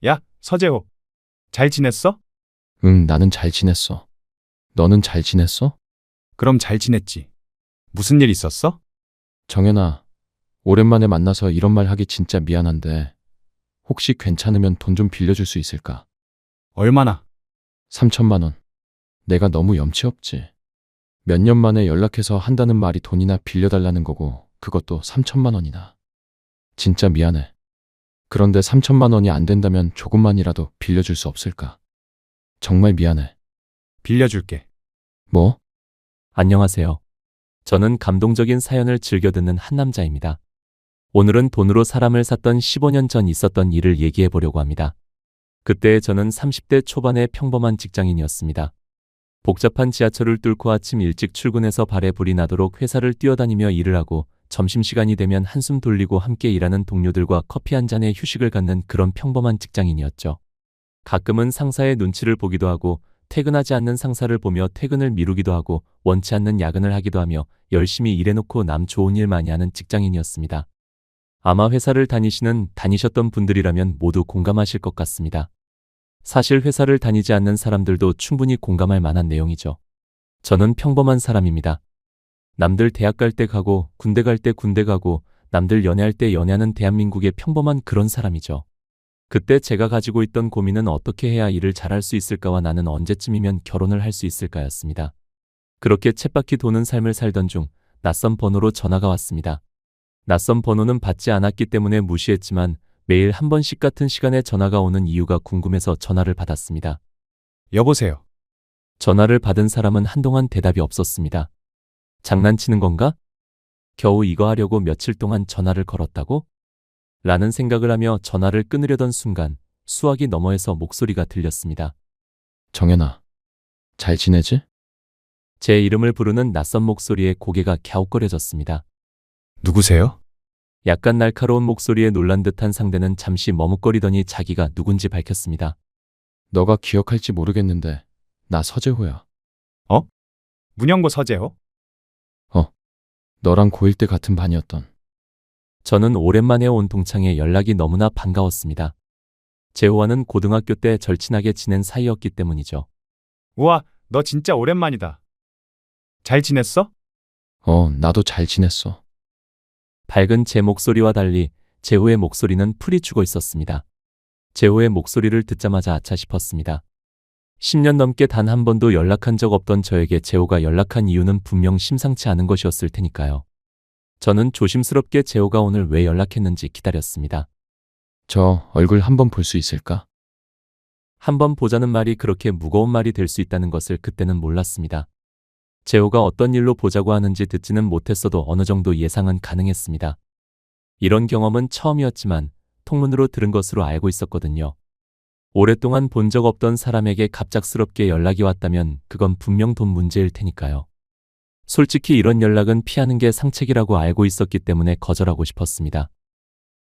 야, 서재호. 잘 지냈어? 응, 나는 잘 지냈어. 너는 잘 지냈어? 그럼 잘 지냈지. 무슨 일 있었어? 정연아, 오랜만에 만나서 이런 말 하기 진짜 미안한데, 혹시 괜찮으면 돈 좀 빌려줄 수 있을까? 얼마나? 3천만 원. 내가 너무 염치 없지. 몇 년 만에 연락해서 한다는 말이 돈이나 빌려달라는 거고, 그것도 3천만 원이나. 진짜 미안해. 그런데 3천만 원이 안 된다면 조금만이라도 빌려줄 수 없을까? 정말 미안해. 빌려줄게. 뭐? 안녕하세요. 저는 감동적인 사연을 즐겨 듣는 한 남자입니다. 오늘은 돈으로 사람을 샀던 15년 전 있었던 일을 얘기해 보려고 합니다. 그때 저는 30대 초반의 평범한 직장인이었습니다. 복잡한 지하철을 뚫고 아침 일찍 출근해서 발에 불이 나도록 회사를 뛰어다니며 일을 하고 점심시간이 되면 한숨 돌리고 함께 일하는 동료들과 커피 한 잔에 휴식을 갖는 그런 평범한 직장인이었죠. 가끔은 상사의 눈치를 보기도 하고 퇴근하지 않는 상사를 보며 퇴근을 미루기도 하고 원치 않는 야근을 하기도 하며 열심히 일해놓고 남 좋은 일 많이 하는 직장인이었습니다. 아마 회사를 다니셨던 분들이라면 모두 공감하실 것 같습니다. 사실 회사를 다니지 않는 사람들도 충분히 공감할 만한 내용이죠. 저는 평범한 사람입니다. 남들 대학 갈 때 가고 군대 갈 때 군대 가고 남들 연애할 때 연애하는 대한민국의 평범한 그런 사람이죠. 그때 제가 가지고 있던 고민은 어떻게 해야 일을 잘할 수 있을까와 나는 언제쯤이면 결혼을 할 수 있을까였습니다. 그렇게 쳇바퀴 도는 삶을 살던 중 낯선 번호로 전화가 왔습니다. 낯선 번호는 받지 않았기 때문에 무시했지만 매일 한 번씩 같은 시간에 전화가 오는 이유가 궁금해서 전화를 받았습니다. 여보세요. 전화를 받은 사람은 한동안 대답이 없었습니다. 장난치는 건가? 겨우 이거 하려고 며칠 동안 전화를 걸었다고? 라는 생각을 하며 전화를 끊으려던 순간 수화기 너머에서 목소리가 들렸습니다. 정연아, 잘 지내지? 제 이름을 부르는 낯선 목소리에 고개가 갸웃거려졌습니다. 누구세요? 약간 날카로운 목소리에 놀란 듯한 상대는 잠시 머뭇거리더니 자기가 누군지 밝혔습니다. 너가 기억할지 모르겠는데, 나 서재호야. 문영고 서재호? 너랑 고1 때 같은 반이었던. 저는 오랜만에 온 동창에 연락이 너무나 반가웠습니다. 재호와는 고등학교 때 절친하게 지낸 사이였기 때문이죠. 우와, 너 진짜 오랜만이다. 잘 지냈어? 나도 잘 지냈어. 밝은 제 목소리와 달리 재호의 목소리는 풀이 죽어 있었습니다. 재호의 목소리를 듣자마자 아차 싶었습니다. 10년 넘게 단 한 번도 연락한 적 없던 저에게 재호가 연락한 이유는 분명 심상치 않은 것이었을 테니까요. 저는 조심스럽게 재호가 오늘 왜 연락했는지 기다렸습니다. 저 얼굴 한번 볼 수 있을까? 한번 보자는 말이 그렇게 무거운 말이 될 수 있다는 것을 그때는 몰랐습니다. 재호가 어떤 일로 보자고 하는지 듣지는 못했어도 어느 정도 예상은 가능했습니다. 이런 경험은 처음이었지만 통문으로 들은 것으로 알고 있었거든요. 오랫동안 본 적 없던 사람에게 갑작스럽게 연락이 왔다면 그건 분명 돈 문제일 테니까요. 솔직히 이런 연락은 피하는 게 상책이라고 알고 있었기 때문에 거절하고 싶었습니다.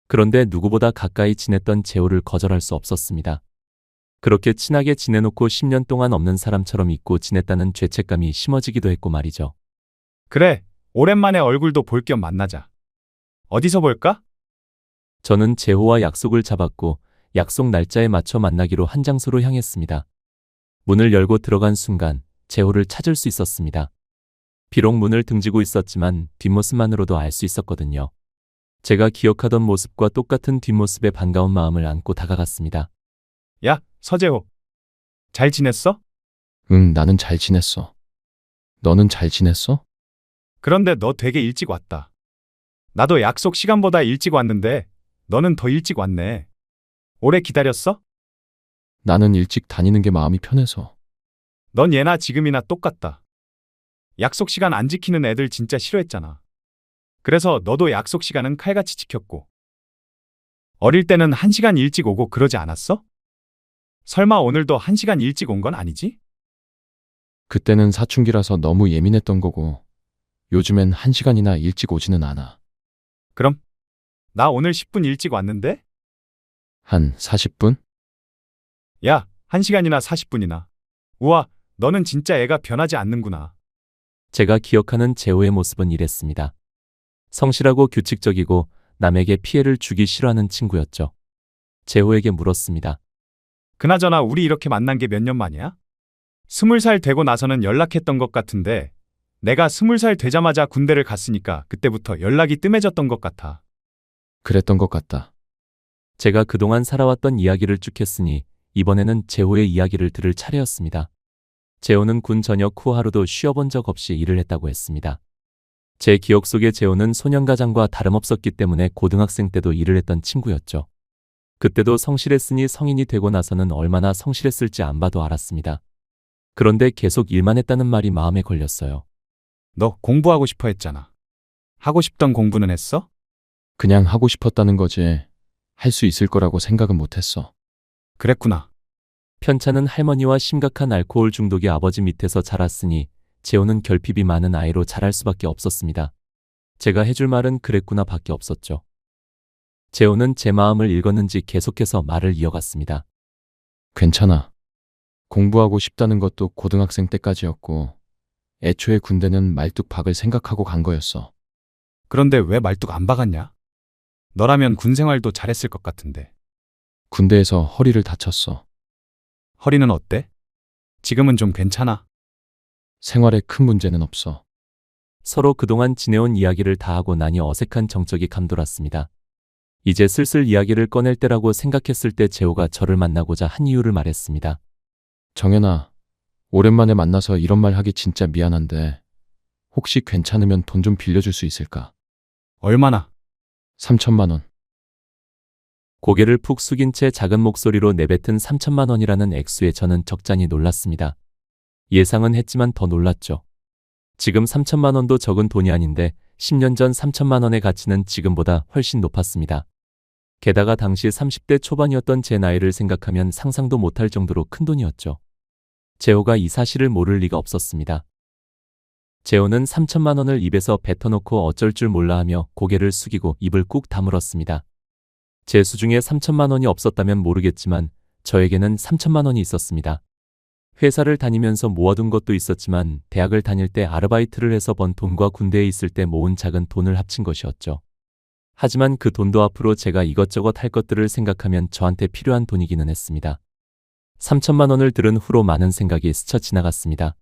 그런데 누구보다 가까이 지냈던 재호를 거절할 수 없었습니다. 그렇게 친하게 지내놓고 10년 동안 없는 사람처럼 잊고 지냈다는 죄책감이 심어지기도 했고 말이죠. 그래, 오랜만에 얼굴도 볼 겸 만나자. 어디서 볼까? 저는 재호와 약속을 잡았고 약속 날짜에 맞춰 만나기로 한 장소로 향했습니다. 문을 열고 들어간 순간 재호를 찾을 수 있었습니다. 비록 문을 등지고 있었지만 뒷모습만으로도 알 수 있었거든요. 제가 기억하던 모습과 똑같은 뒷모습에 반가운 마음을 안고 다가갔습니다. 야, 서재호. 잘 지냈어? 응, 나는 잘 지냈어. 너는 잘 지냈어? 그런데 너 되게 일찍 왔다. 나도 약속 시간보다 일찍 왔는데 너는 더 일찍 왔네. 오래 기다렸어? 나는 일찍 다니는 게 마음이 편해서. 넌 예나 지금이나 똑같다. 약속 시간 안 지키는 애들 진짜 싫어했잖아. 그래서 너도 약속 시간은 칼같이 지켰고. 어릴 때는 1시간 일찍 오고 그러지 않았어? 설마 오늘도 1시간 일찍 온 건 아니지? 그때는 사춘기라서 너무 예민했던 거고, 요즘엔 1시간이나 일찍 오지는 않아. 그럼 나 오늘 10분 일찍 왔는데? 한 40분? 야, 1시간이나 40분이나. 우와, 너는 진짜 애가 변하지 않는구나. 제가 기억하는 재호의 모습은 이랬습니다. 성실하고 규칙적이고 남에게 피해를 주기 싫어하는 친구였죠. 재호에게 물었습니다. 그나저나 우리 이렇게 만난 게 몇 년 만이야? 20살 되고 나서는 연락했던 것 같은데 내가 20살 되자마자 군대를 갔으니까 그때부터 연락이 뜸해졌던 것 같아. 그랬던 것 같다. 제가 그동안 살아왔던 이야기를 쭉 했으니 이번에는 재호의 이야기를 들을 차례였습니다. 재호는 군 전역 후 하루도 쉬어본 적 없이 일을 했다고 했습니다. 제 기억 속의 재호는 소년가장과 다름없었기 때문에 고등학생 때도 일을 했던 친구였죠. 그때도 성실했으니 성인이 되고 나서는 얼마나 성실했을지 안 봐도 알았습니다. 그런데 계속 일만 했다는 말이 마음에 걸렸어요. 너 공부하고 싶어 했잖아. 하고 싶던 공부는 했어? 그냥 하고 싶었다는 거지. 할 수 있을 거라고 생각은 못했어. 그랬구나. 편찮은 할머니와 심각한 알코올 중독의 아버지 밑에서 자랐으니 재호는 결핍이 많은 아이로 자랄 수밖에 없었습니다. 제가 해줄 말은 그랬구나 밖에 없었죠. 재호는 제 마음을 읽었는지 계속해서 말을 이어갔습니다. 괜찮아. 공부하고 싶다는 것도 고등학생 때까지였고, 애초에 군대는 말뚝박을 생각하고 간 거였어. 그런데 왜 말뚝 안 박았냐? 너라면 군 생활도 잘했을 것 같은데. 군대에서 허리를 다쳤어. 허리는 어때? 지금은 좀 괜찮아? 생활에 큰 문제는 없어. 서로 그동안 지내온 이야기를 다 하고 나니 어색한 정적이 감돌았습니다. 이제 슬슬 이야기를 꺼낼 때라고 생각했을 때 재호가 저를 만나고자 한 이유를 말했습니다. 정연아, 오랜만에 만나서 이런 말 하기 진짜 미안한데 혹시 괜찮으면 돈 좀 빌려줄 수 있을까? 얼마나? 3천만 원. 고개를 푹 숙인 채 작은 목소리로 내뱉은 3천만 원이라는 액수에 저는 적잖이 놀랐습니다. 예상은 했지만 더 놀랐죠. 지금 3천만 원도 적은 돈이 아닌데 10년 전 3천만 원의 가치는 지금보다 훨씬 높았습니다. 게다가 당시 30대 초반이었던 제 나이를 생각하면 상상도 못할 정도로 큰 돈이었죠. 재호가 이 사실을 모를 리가 없었습니다. 재호는 3천만 원을 입에서 뱉어놓고 어쩔 줄 몰라 하며 고개를 숙이고 입을 꾹 다물었습니다. 제 수중에 3천만 원이 없었다면 모르겠지만 저에게는 3천만 원이 있었습니다. 회사를 다니면서 모아둔 것도 있었지만 대학을 다닐 때 아르바이트를 해서 번 돈과 군대에 있을 때 모은 작은 돈을 합친 것이었죠. 하지만 그 돈도 앞으로 제가 이것저것 할 것들을 생각하면 저한테 필요한 돈이기는 했습니다. 3천만 원을 들은 후로 많은 생각이 스쳐 지나갔습니다.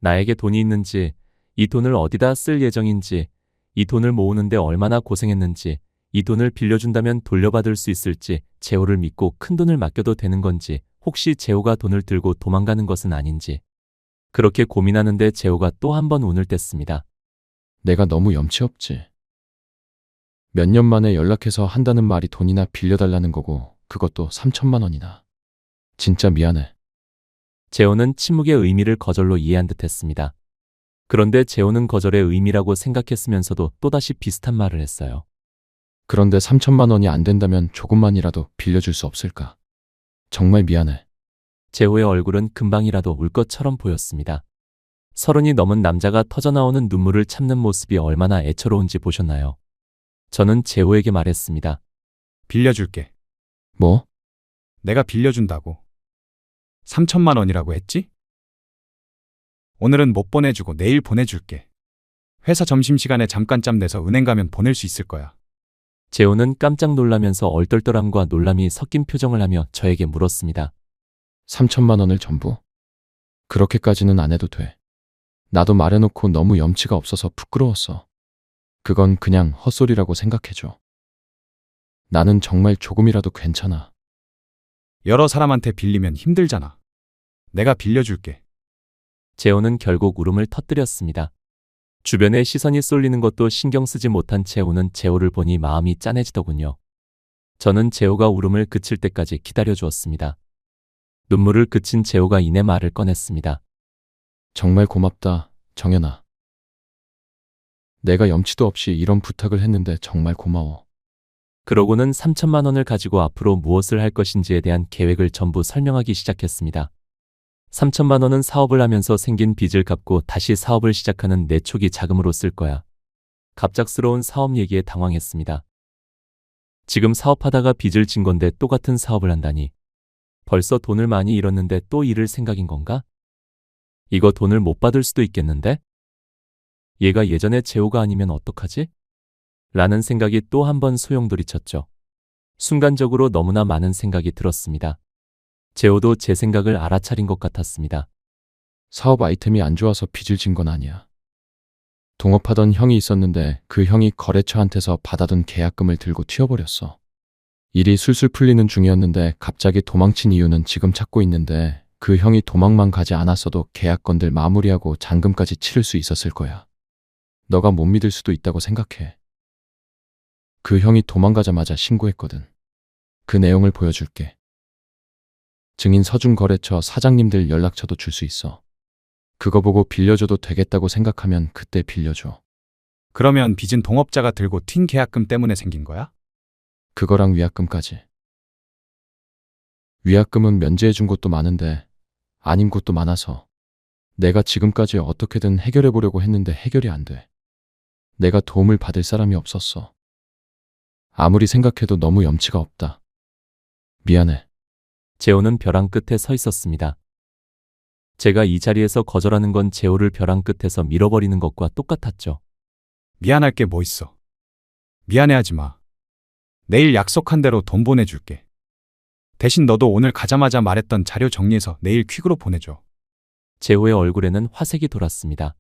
나에게 돈이 있는지, 이 돈을 어디다 쓸 예정인지, 이 돈을 모으는데 얼마나 고생했는지, 이 돈을 빌려준다면 돌려받을 수 있을지, 재호를 믿고 큰 돈을 맡겨도 되는 건지, 혹시 재호가 돈을 들고 도망가는 것은 아닌지. 그렇게 고민하는데 재호가 또 한 번 운을 뗐습니다. 내가 너무 염치 없지. 몇 년 만에 연락해서 한다는 말이 돈이나 빌려달라는 거고 그것도 3천만 원이나. 진짜 미안해. 재호는 침묵의 의미를 거절로 이해한 듯했습니다. 그런데 재호는 거절의 의미라고 생각했으면서도 또다시 비슷한 말을 했어요. 그런데 3천만 원이 안 된다면 조금만이라도 빌려줄 수 없을까? 정말 미안해. 재호의 얼굴은 금방이라도 울 것처럼 보였습니다. 30이 넘은 남자가 터져나오는 눈물을 참는 모습이 얼마나 애처로운지 보셨나요? 저는 재호에게 말했습니다. 빌려줄게. 뭐? 내가 빌려준다고. 3천만 원이라고 했지? 오늘은 못 보내주고 내일 보내줄게. 회사 점심시간에 잠깐짬 내서 은행 가면 보낼 수 있을 거야. 재호는 깜짝 놀라면서 얼떨떨함과 놀람이 섞인 표정을 하며 저에게 물었습니다. 3천만 원을 전부? 그렇게까지는 안 해도 돼. 나도 말해놓고 너무 염치가 없어서 부끄러웠어. 그건 그냥 헛소리라고 생각해줘. 나는 정말 조금이라도 괜찮아. 여러 사람한테 빌리면 힘들잖아. 내가 빌려줄게. 재호는 결국 울음을 터뜨렸습니다. 주변에 시선이 쏠리는 것도 신경 쓰지 못한 재호는 재호를 보니 마음이 짠해지더군요. 저는 재호가 울음을 그칠 때까지 기다려주었습니다. 눈물을 그친 재호가 이내 말을 꺼냈습니다. 정말 고맙다, 정연아. 내가 염치도 없이 이런 부탁을 했는데 정말 고마워. 그러고는 3천만 원을 가지고 앞으로 무엇을 할 것인지에 대한 계획을 전부 설명하기 시작했습니다. 3천만 원은 사업을 하면서 생긴 빚을 갚고 다시 사업을 시작하는 내 초기 자금으로 쓸 거야. 갑작스러운 사업 얘기에 당황했습니다. 지금 사업하다가 빚을 진 건데 또 같은 사업을 한다니. 벌써 돈을 많이 잃었는데 또 잃을 생각인 건가? 이거 돈을 못 받을 수도 있겠는데? 얘가 예전에 재호가 아니면 어떡하지? 라는 생각이 또 한 번 소용돌이쳤죠. 순간적으로 너무나 많은 생각이 들었습니다. 재호도 제 생각을 알아차린 것 같았습니다. 사업 아이템이 안 좋아서 빚을 진 건 아니야. 동업하던 형이 있었는데 그 형이 거래처한테서 받아둔 계약금을 들고 튀어버렸어. 일이 술술 풀리는 중이었는데 갑자기 도망친 이유는 지금 찾고 있는데 그 형이 도망만 가지 않았어도 계약건들 마무리하고 잔금까지 치를 수 있었을 거야. 너가 못 믿을 수도 있다고 생각해. 그 형이 도망가자마자 신고했거든. 그 내용을 보여줄게. 증인 서준거래처 사장님들 연락처도 줄 수 있어. 그거 보고 빌려줘도 되겠다고 생각하면 그때 빌려줘. 그러면 빚은 동업자가 들고 튄 계약금 때문에 생긴 거야? 그거랑 위약금까지. 위약금은 면제해준 곳도 많은데 아닌 곳도 많아서 내가 지금까지 어떻게든 해결해 보려고 했는데 해결이 안 돼. 내가 도움을 받을 사람이 없었어. 아무리 생각해도 너무 염치가 없다. 미안해. 재호는 벼랑 끝에 서 있었습니다. 제가 이 자리에서 거절하는 건 재호를 벼랑 끝에서 밀어버리는 것과 똑같았죠. 미안할 게 뭐 있어. 미안해하지 마. 내일 약속한 대로 돈 보내줄게. 대신 너도 오늘 가자마자 말했던 자료 정리해서 내일 퀵으로 보내줘. 재호의 얼굴에는 화색이 돌았습니다.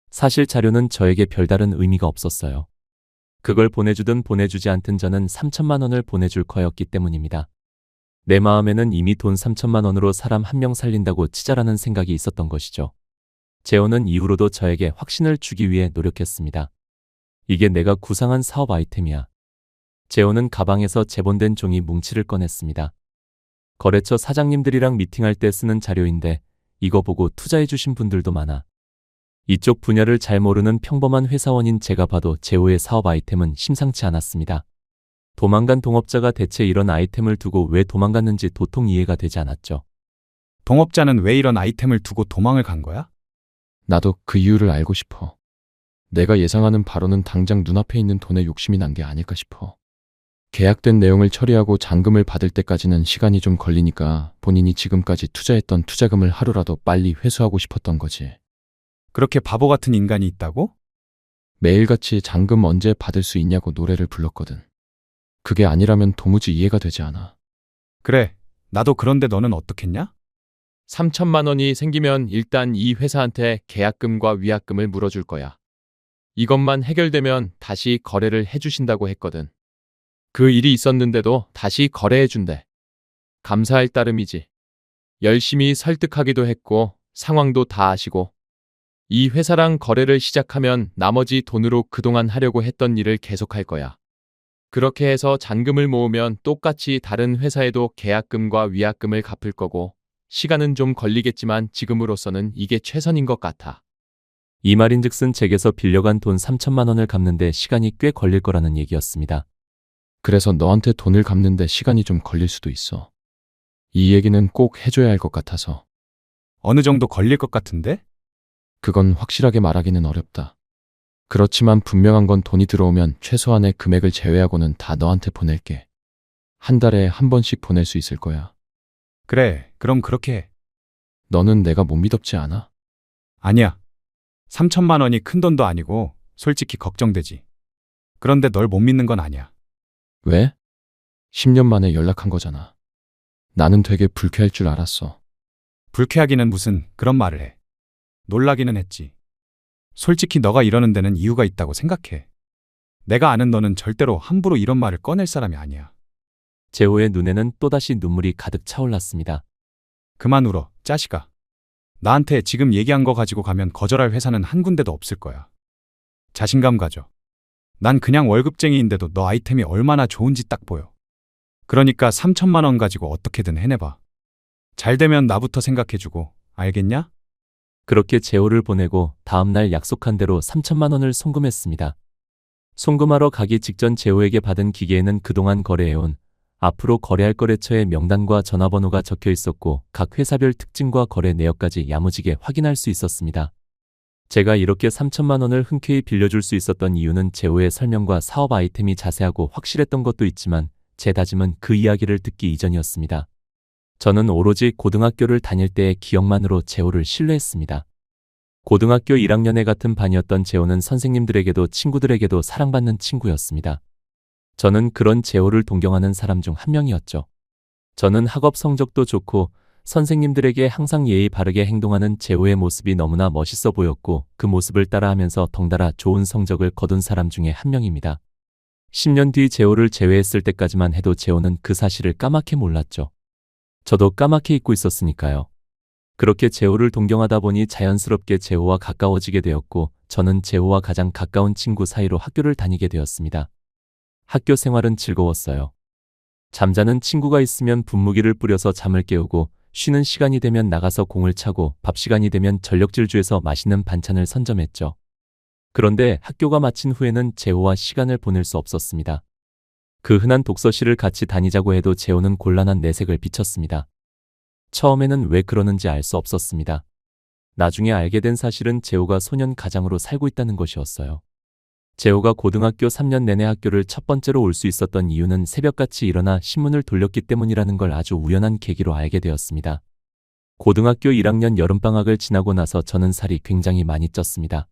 사실 자료는 저에게 별다른 의미가 없었어요. 그걸 보내주든 보내주지 않든 저는 3천만 원을 보내줄 거였기 때문입니다. 내 마음에는 이미 돈 3천만 원으로 사람 한 명 살린다고 치자라는 생각이 있었던 것이죠. 재호는 이후로도 저에게 확신을 주기 위해 노력했습니다. 이게 내가 구상한 사업 아이템이야. 재호는 가방에서 제본된 종이 뭉치를 꺼냈습니다. 거래처 사장님들이랑 미팅할 때 쓰는 자료인데 이거 보고 투자해주신 분들도 많아. 이쪽 분야를 잘 모르는 평범한 회사원인 제가 봐도 재호의 사업 아이템은 심상치 않았습니다. 도망간 동업자가 대체 이런 아이템을 두고 왜 도망갔는지 도통 이해가 되지 않았죠. 동업자는 왜 이런 아이템을 두고 도망을 간 거야? 나도 그 이유를 알고 싶어. 내가 예상하는 바로는 당장 눈앞에 있는 돈에 욕심이 난 게 아닐까 싶어. 계약된 내용을 처리하고 잔금을 받을 때까지는 시간이 좀 걸리니까 본인이 지금까지 투자했던 투자금을 하루라도 빨리 회수하고 싶었던 거지. 그렇게 바보 같은 인간이 있다고? 매일같이 잔금 언제 받을 수 있냐고 노래를 불렀거든. 그게 아니라면 도무지 이해가 되지 않아. 그래, 나도 그런데 너는 어떻겠냐? 3천만 원이 생기면 일단 이 회사한테 계약금과 위약금을 물어줄 거야. 이것만 해결되면 다시 거래를 해주신다고 했거든. 그 일이 있었는데도 다시 거래해준대. 감사할 따름이지. 열심히 설득하기도 했고 상황도 다 아시고 이 회사랑 거래를 시작하면 나머지 돈으로 그동안 하려고 했던 일을 계속할 거야. 그렇게 해서 잔금을 모으면 똑같이 다른 회사에도 계약금과 위약금을 갚을 거고 시간은 좀 걸리겠지만 지금으로서는 이게 최선인 것 같아. 이 말인즉슨 제게서 빌려간 돈 3천만 원을 갚는데 시간이 꽤 걸릴 거라는 얘기였습니다. 그래서 너한테 돈을 갚는데 시간이 좀 걸릴 수도 있어. 이 얘기는 꼭 해줘야 할 것 같아서. 어느 정도 걸릴 것 같은데? 그건 확실하게 말하기는 어렵다. 그렇지만 분명한 건 돈이 들어오면 최소한의 금액을 제외하고는 다 너한테 보낼게. 한 달에 한 번씩 보낼 수 있을 거야. 그래, 그럼 그렇게 해. 너는 내가 못 믿었지 않아? 아니야. 3천만 원이 큰 돈도 아니고 솔직히 걱정되지. 그런데 널 못 믿는 건 아니야. 왜? 10년 만에 연락한 거잖아. 나는 되게 불쾌할 줄 알았어. 불쾌하기는 무슨 그런 말을 해. 놀라기는 했지. 솔직히 너가 이러는 데는 이유가 있다고 생각해. 내가 아는 너는 절대로 함부로 이런 말을 꺼낼 사람이 아니야. 재호의 눈에는 또다시 눈물이 가득 차올랐습니다. 그만 울어, 짜식아. 나한테 지금 얘기한 거 가지고 가면 거절할 회사는 한 군데도 없을 거야. 자신감 가져. 난 그냥 월급쟁이인데도 너 아이템이 얼마나 좋은지 딱 보여. 그러니까 3천만 원 가지고 어떻게든 해내봐. 잘 되면 나부터 생각해주고, 알겠냐? 그렇게 재호를 보내고 다음날 약속한 대로 3천만 원을 송금했습니다. 송금하러 가기 직전 재호에게 받은 기계에는 그동안 거래해온 앞으로 거래할 거래처의 명단과 전화번호가 적혀 있었고 각 회사별 특징과 거래 내역까지 야무지게 확인할 수 있었습니다. 제가 이렇게 3천만 원을 흔쾌히 빌려줄 수 있었던 이유는 재호의 설명과 사업 아이템이 자세하고 확실했던 것도 있지만 제 다짐은 그 이야기를 듣기 이전이었습니다. 저는 오로지 고등학교를 다닐 때의 기억만으로 재호를 신뢰했습니다. 고등학교 1학년에 같은 반이었던 재호는 선생님들에게도 친구들에게도 사랑받는 친구였습니다. 저는 그런 재호를 동경하는 사람 중 한 명이었죠. 저는 학업 성적도 좋고 선생님들에게 항상 예의 바르게 행동하는 재호의 모습이 너무나 멋있어 보였고 그 모습을 따라하면서 덩달아 좋은 성적을 거둔 사람 중에 한 명입니다. 10년 뒤 재호를 제외했을 때까지만 해도 재호는 그 사실을 까맣게 몰랐죠. 저도 까맣게 잊고 있었으니까요. 그렇게 재호를 동경하다 보니 자연스럽게 재호와 가까워지게 되었고 저는 재호와 가장 가까운 친구 사이로 학교를 다니게 되었습니다. 학교 생활은 즐거웠어요. 잠자는 친구가 있으면 분무기를 뿌려서 잠을 깨우고 쉬는 시간이 되면 나가서 공을 차고 밥 시간이 되면 전력질주에서 맛있는 반찬을 선점했죠. 그런데 학교가 마친 후에는 재호와 시간을 보낼 수 없었습니다. 그 흔한 독서실을 같이 다니자고 해도 재호는 곤란한 내색을 비쳤습니다. 처음에는 왜 그러는지 알 수 없었습니다. 나중에 알게 된 사실은 재호가 소년 가장으로 살고 있다는 것이었어요. 재호가 고등학교 3년 내내 학교를 첫 번째로 올 수 있었던 이유는 새벽같이 일어나 신문을 돌렸기 때문이라는 걸 아주 우연한 계기로 알게 되었습니다. 고등학교 1학년 여름방학을 지나고 나서 저는 살이 굉장히 많이 쪘습니다.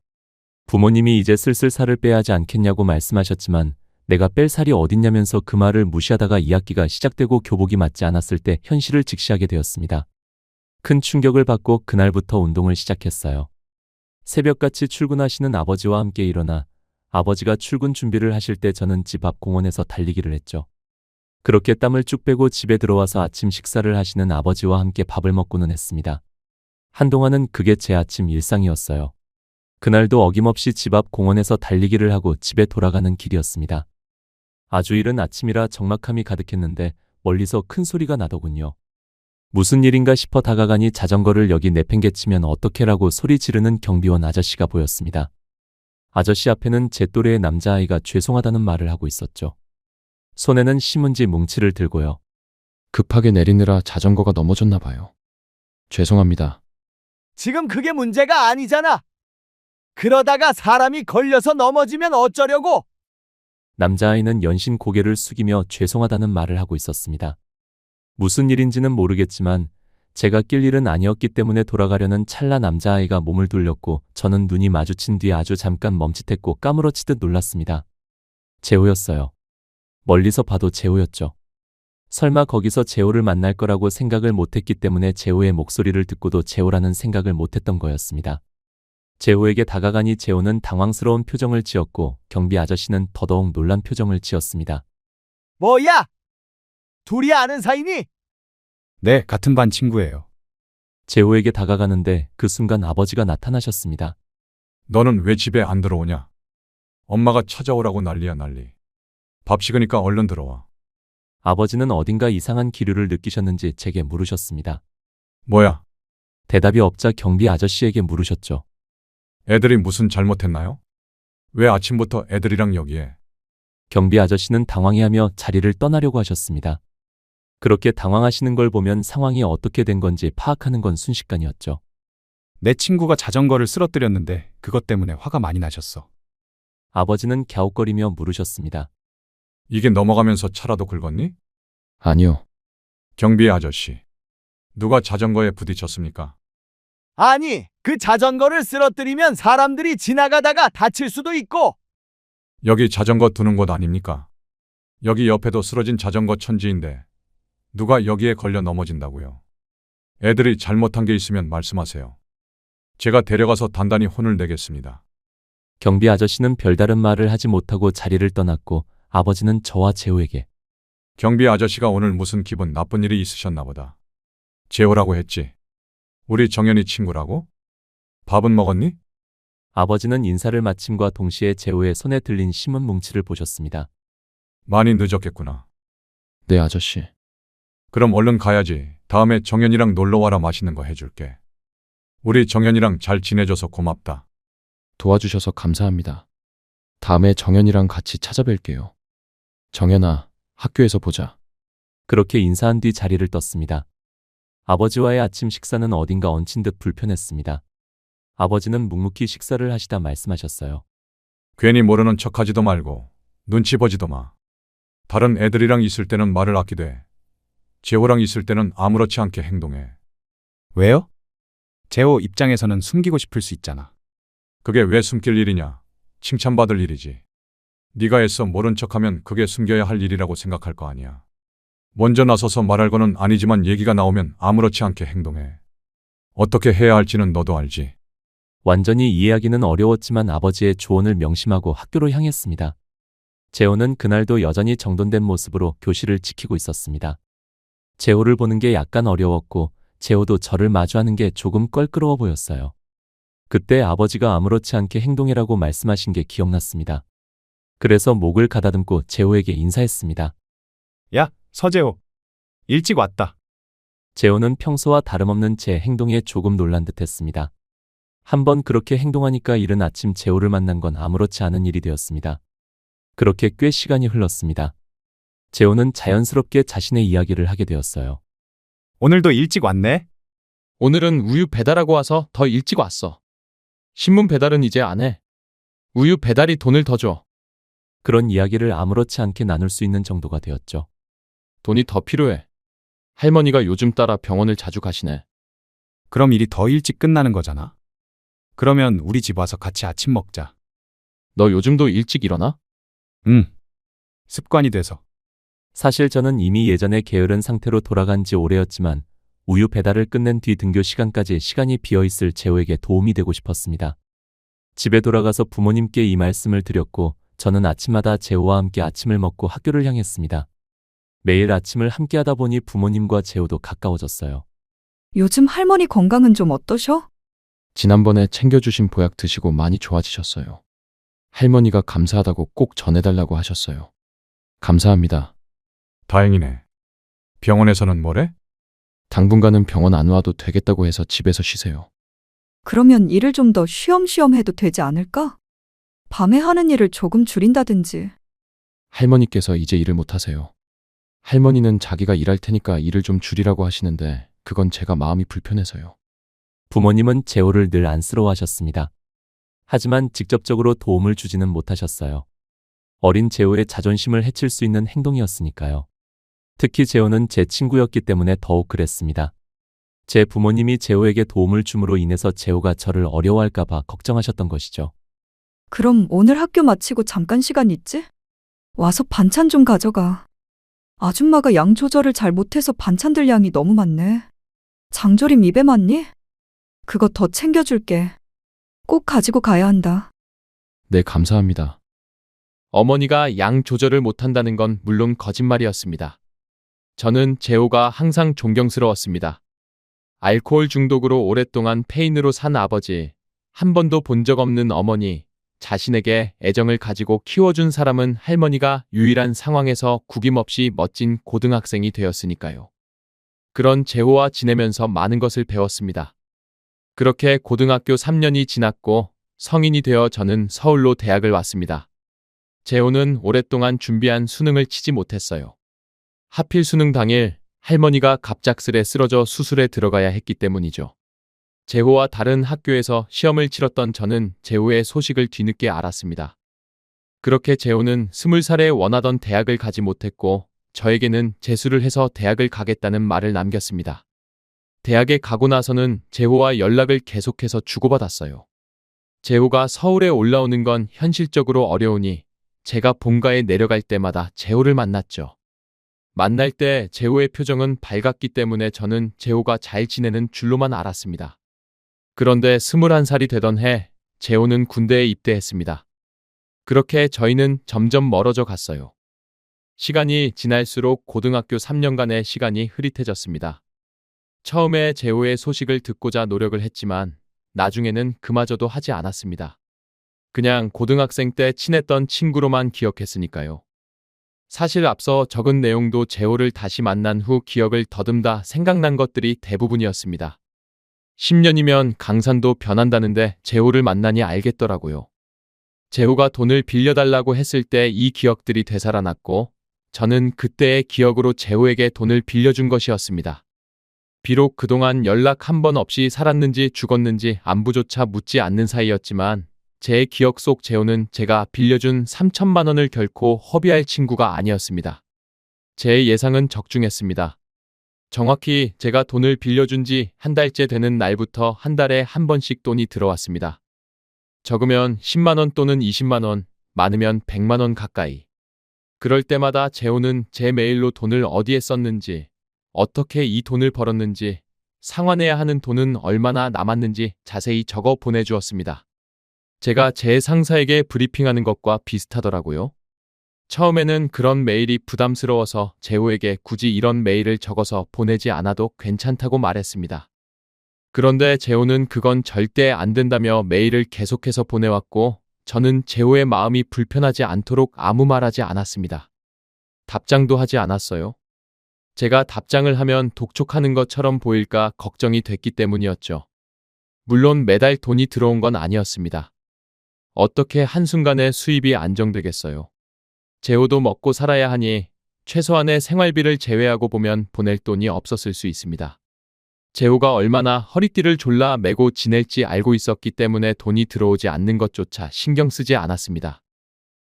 부모님이 이제 슬슬 살을 빼야 하지 않겠냐고 말씀하셨지만 내가 뺄 살이 어딨냐면서 그 말을 무시하다가 2학기가 시작되고 교복이 맞지 않았을 때 현실을 직시하게 되었습니다. 큰 충격을 받고 그날부터 운동을 시작했어요. 새벽같이 출근하시는 아버지와 함께 일어나 아버지가 출근 준비를 하실 때 저는 집 앞 공원에서 달리기를 했죠. 그렇게 땀을 쭉 빼고 집에 들어와서 아침 식사를 하시는 아버지와 함께 밥을 먹고는 했습니다. 한동안은 그게 제 아침 일상이었어요. 그날도 어김없이 집 앞 공원에서 달리기를 하고 집에 돌아가는 길이었습니다. 아주 이른 아침이라 적막함이 가득했는데 멀리서 큰 소리가 나더군요. 무슨 일인가 싶어 다가가니 자전거를 여기 내팽개치면 어떡해라고 소리 지르는 경비원 아저씨가 보였습니다. 아저씨 앞에는 제 또래의 남자아이가 죄송하다는 말을 하고 있었죠. 손에는 신문지 뭉치를 들고요. 급하게 내리느라 자전거가 넘어졌나 봐요. 죄송합니다. 지금 그게 문제가 아니잖아. 그러다가 사람이 걸려서 넘어지면 어쩌려고? 남자아이는 연신 고개를 숙이며 죄송하다는 말을 하고 있었습니다. 무슨 일인지는 모르겠지만 제가 낄 일은 아니었기 때문에 돌아가려는 찰나 남자아이가 몸을 돌렸고 저는 눈이 마주친 뒤 아주 잠깐 멈칫했고 까무러치듯 놀랐습니다. 재호였어요. 멀리서 봐도 재호였죠. 설마 거기서 재호를 만날 거라고 생각을 못했기 때문에 재호의 목소리를 듣고도 재호라는 생각을 못했던 거였습니다. 재호에게 다가가니 재호는 당황스러운 표정을 지었고 경비 아저씨는 더더욱 놀란 표정을 지었습니다. 뭐야? 둘이 아는 사이니? 네, 같은 반 친구예요. 재호에게 다가가는데 그 순간 아버지가 나타나셨습니다. 너는 왜 집에 안 들어오냐? 엄마가 찾아오라고 난리야 난리. 밥 식으니까 얼른 들어와. 아버지는 어딘가 이상한 기류를 느끼셨는지 제게 물으셨습니다. 뭐야? 대답이 없자 경비 아저씨에게 물으셨죠. 애들이 무슨 잘못했나요? 왜 아침부터 애들이랑 여기에? 경비 아저씨는 당황해하며 자리를 떠나려고 하셨습니다. 그렇게 당황하시는 걸 보면 상황이 어떻게 된 건지 파악하는 건 순식간이었죠. 내 친구가 자전거를 쓰러뜨렸는데 그것 때문에 화가 많이 나셨어. 아버지는 갸웃거리며 물으셨습니다. 이게 넘어가면서 차라도 긁었니? 아니요. 경비 아저씨. 누가 자전거에 부딪혔습니까? 아니, 그 자전거를 쓰러뜨리면 사람들이 지나가다가 다칠 수도 있고. 여기 자전거 두는 곳 아닙니까? 여기 옆에도 쓰러진 자전거 천지인데 누가 여기에 걸려 넘어진다고요? 애들이 잘못한 게 있으면 말씀하세요. 제가 데려가서 단단히 혼을 내겠습니다. 경비 아저씨는 별다른 말을 하지 못하고 자리를 떠났고 아버지는 저와 재호에게 경비 아저씨가 오늘 무슨 기분 나쁜 일이 있으셨나 보다. 재호라고 했지. 우리 정연이 친구라고? 밥은 먹었니? 아버지는 인사를 마침과 동시에 재호의 손에 들린 신문 뭉치를 보셨습니다. 많이 늦었겠구나. 네, 아저씨. 그럼 얼른 가야지. 다음에 정연이랑 놀러와라 맛있는 거 해줄게. 우리 정연이랑 잘 지내줘서 고맙다. 도와주셔서 감사합니다. 다음에 정연이랑 같이 찾아뵐게요. 정연아, 학교에서 보자. 그렇게 인사한 뒤 자리를 떴습니다. 아버지와의 아침 식사는 어딘가 얹힌 듯 불편했습니다. 아버지는 묵묵히 식사를 하시다 말씀하셨어요. 괜히 모르는 척하지도 말고 눈치 보지도 마. 다른 애들이랑 있을 때는 말을 아끼되 재호랑 있을 때는 아무렇지 않게 행동해. 왜요? 재호 입장에서는 숨기고 싶을 수 있잖아. 그게 왜 숨길 일이냐? 칭찬받을 일이지. 네가 애써 모른 척하면 그게 숨겨야 할 일이라고 생각할 거 아니야. 먼저 나서서 말할 거는 아니지만 얘기가 나오면 아무렇지 않게 행동해. 어떻게 해야 할지는 너도 알지. 완전히 이해하기는 어려웠지만 아버지의 조언을 명심하고 학교로 향했습니다. 재호는 그날도 여전히 정돈된 모습으로 교실을 지키고 있었습니다. 재호를 보는 게 약간 어려웠고 재호도 저를 마주하는 게 조금 껄끄러워 보였어요. 그때 아버지가 아무렇지 않게 행동해라고 말씀하신 게 기억났습니다. 그래서 목을 가다듬고 재호에게 인사했습니다. 야, 서재호. 일찍 왔다. 재호는 평소와 다름없는 제 행동에 조금 놀란 듯 했습니다. 한번 그렇게 행동하니까 이른 아침 재호를 만난 건 아무렇지 않은 일이 되었습니다. 그렇게 꽤 시간이 흘렀습니다. 재호는 자연스럽게 자신의 이야기를 하게 되었어요. 오늘도 일찍 왔네. 오늘은 우유 배달하고 와서 더 일찍 왔어. 신문 배달은 이제 안 해. 우유 배달이 돈을 더 줘. 그런 이야기를 아무렇지 않게 나눌 수 있는 정도가 되었죠. 돈이 더 필요해. 할머니가 요즘 따라 병원을 자주 가시네. 그럼 일이 더 일찍 끝나는 거잖아. 그러면 우리 집 와서 같이 아침 먹자. 너 요즘도 일찍 일어나? 응. 습관이 돼서. 사실 저는 이미 예전에 게으른 상태로 돌아간 지 오래였지만 우유 배달을 끝낸 뒤 등교 시간까지 시간이 비어있을 재호에게 도움이 되고 싶었습니다. 집에 돌아가서 부모님께 이 말씀을 드렸고 저는 아침마다 재호와 함께 아침을 먹고 학교를 향했습니다. 매일 아침을 함께 하다 보니 부모님과 재호도 가까워졌어요. 요즘 할머니 건강은 좀 어떠셔? 지난번에 챙겨주신 보약 드시고 많이 좋아지셨어요. 할머니가 감사하다고 꼭 전해달라고 하셨어요. 감사합니다. 다행이네. 병원에서는 뭐래? 당분간은 병원 안 와도 되겠다고 해서 집에서 쉬세요. 그러면 일을 좀 더 쉬엄쉬엄 해도 되지 않을까? 밤에 하는 일을 조금 줄인다든지. 할머니께서 이제 일을 못 하세요. 할머니는 자기가 일할 테니까 일을 좀 줄이라고 하시는데 그건 제가 마음이 불편해서요. 부모님은 재호를 늘 안쓰러워하셨습니다. 하지만 직접적으로 도움을 주지는 못하셨어요. 어린 재호의 자존심을 해칠 수 있는 행동이었으니까요. 특히 재호는 제 친구였기 때문에 더욱 그랬습니다. 제 부모님이 재호에게 도움을 줌으로 인해서 재호가 저를 어려워할까 봐 걱정하셨던 것이죠. 그럼 오늘 학교 마치고 잠깐 시간 있지? 와서 반찬 좀 가져가. 아줌마가 양 조절을 잘 못해서 반찬들 양이 너무 많네. 장조림 입에 맞니? 그거 더 챙겨줄게. 꼭 가지고 가야 한다. 네, 감사합니다. 어머니가 양 조절을 못한다는 건 물론 거짓말이었습니다. 저는 재호가 항상 존경스러웠습니다. 알코올 중독으로 오랫동안 폐인으로 산 아버지, 한 번도 본 적 없는 어머니, 자신에게 애정을 가지고 키워준 사람은 할머니가 유일한 상황에서 구김없이 멋진 고등학생이 되었으니까요. 그런 재호와 지내면서 많은 것을 배웠습니다. 그렇게 고등학교 3년이 지났고 성인이 되어 저는 서울로 대학을 왔습니다. 재호는 오랫동안 준비한 수능을 치지 못했어요. 하필 수능 당일 할머니가 갑작스레 쓰러져 수술에 들어가야 했기 때문이죠. 재호와 다른 학교에서 시험을 치렀던 저는 재호의 소식을 뒤늦게 알았습니다. 그렇게 재호는 20살에 원하던 대학을 가지 못했고 저에게는 재수를 해서 대학을 가겠다는 말을 남겼습니다. 대학에 가고 나서는 재호와 연락을 계속해서 주고받았어요. 재호가 서울에 올라오는 건 현실적으로 어려우니 제가 본가에 내려갈 때마다 재호를 만났죠. 만날 때 재호의 표정은 밝았기 때문에 저는 재호가 잘 지내는 줄로만 알았습니다. 그런데 21살이 되던 해 재호는 군대에 입대했습니다. 그렇게 저희는 점점 멀어져 갔어요. 시간이 지날수록 고등학교 3년간의 시간이 흐릿해졌습니다. 처음에 재호의 소식을 듣고자 노력을 했지만 나중에는 그마저도 하지 않았습니다. 그냥 고등학생 때 친했던 친구로만 기억했으니까요. 사실 앞서 적은 내용도 재호를 다시 만난 후 기억을 더듬다 생각난 것들이 대부분이었습니다. 10년이면 강산도 변한다는데 재호를 만나니 알겠더라고요. 재호가 돈을 빌려달라고 했을 때 이 기억들이 되살아났고 저는 그때의 기억으로 재호에게 돈을 빌려준 것이었습니다. 비록 그동안 연락 한 번 없이 살았는지 죽었는지 안부조차 묻지 않는 사이였지만 제 기억 속 재호는 제가 빌려준 3천만 원을 결코 허비할 친구가 아니었습니다. 제 예상은 적중했습니다. 정확히 제가 돈을 빌려준 지 한 달째 되는 날부터 한 달에 한 번씩 돈이 들어왔습니다. 적으면 10만 원 또는 20만 원, 많으면 100만 원 가까이. 그럴 때마다 재호는 제 메일로 돈을 어디에 썼는지, 어떻게 이 돈을 벌었는지, 상환해야 하는 돈은 얼마나 남았는지 자세히 적어 보내주었습니다. 제가 제 상사에게 브리핑하는 것과 비슷하더라고요. 처음에는 그런 메일이 부담스러워서 재호에게 굳이 이런 메일을 적어서 보내지 않아도 괜찮다고 말했습니다. 그런데 재호는 그건 절대 안 된다며 메일을 계속해서 보내왔고, 저는 재호의 마음이 불편하지 않도록 아무 말하지 않았습니다. 답장도 하지 않았어요. 제가 답장을 하면 독촉하는 것처럼 보일까 걱정이 됐기 때문이었죠. 물론 매달 돈이 들어온 건 아니었습니다. 어떻게 한순간에 수입이 안정되겠어요. 재호도 먹고 살아야 하니 최소한의 생활비를 제외하고 보면 보낼 돈이 없었을 수 있습니다. 재호가 얼마나 허리띠를 졸라 매고 지낼지 알고 있었기 때문에 돈이 들어오지 않는 것조차 신경 쓰지 않았습니다.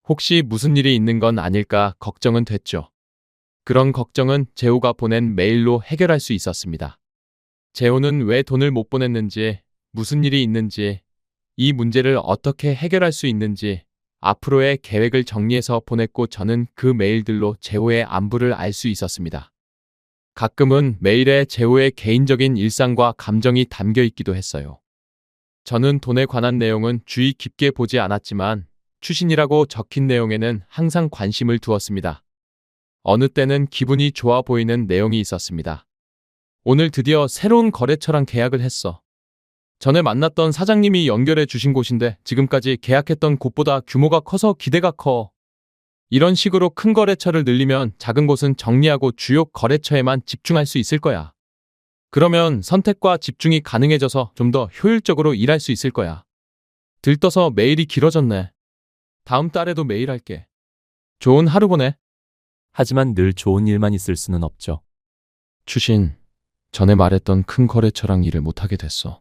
혹시 무슨 일이 있는 건 아닐까 걱정은 됐죠. 그런 걱정은 재호가 보낸 메일로 해결할 수 있었습니다. 재호는 왜 돈을 못 보냈는지, 무슨 일이 있는지, 이 문제를 어떻게 해결할 수 있는지 앞으로의 계획을 정리해서 보냈고 저는 그 메일들로 재호의 안부를 알 수 있었습니다. 가끔은 메일에 재호의 개인적인 일상과 감정이 담겨 있기도 했어요. 저는 돈에 관한 내용은 주의 깊게 보지 않았지만 추신이라고 적힌 내용에는 항상 관심을 두었습니다. 어느 때는 기분이 좋아 보이는 내용이 있었습니다. 오늘 드디어 새로운 거래처랑 계약을 했어. 전에 만났던 사장님이 연결해 주신 곳인데 지금까지 계약했던 곳보다 규모가 커서 기대가 커. 이런 식으로 큰 거래처를 늘리면 작은 곳은 정리하고 주요 거래처에만 집중할 수 있을 거야. 그러면 선택과 집중이 가능해져서 좀 더 효율적으로 일할 수 있을 거야. 들떠서 메일이 길어졌네. 다음 달에도 메일 할게. 좋은 하루 보내. 하지만 늘 좋은 일만 있을 수는 없죠. 추신, 전에 말했던 큰 거래처랑 일을 못하게 됐어.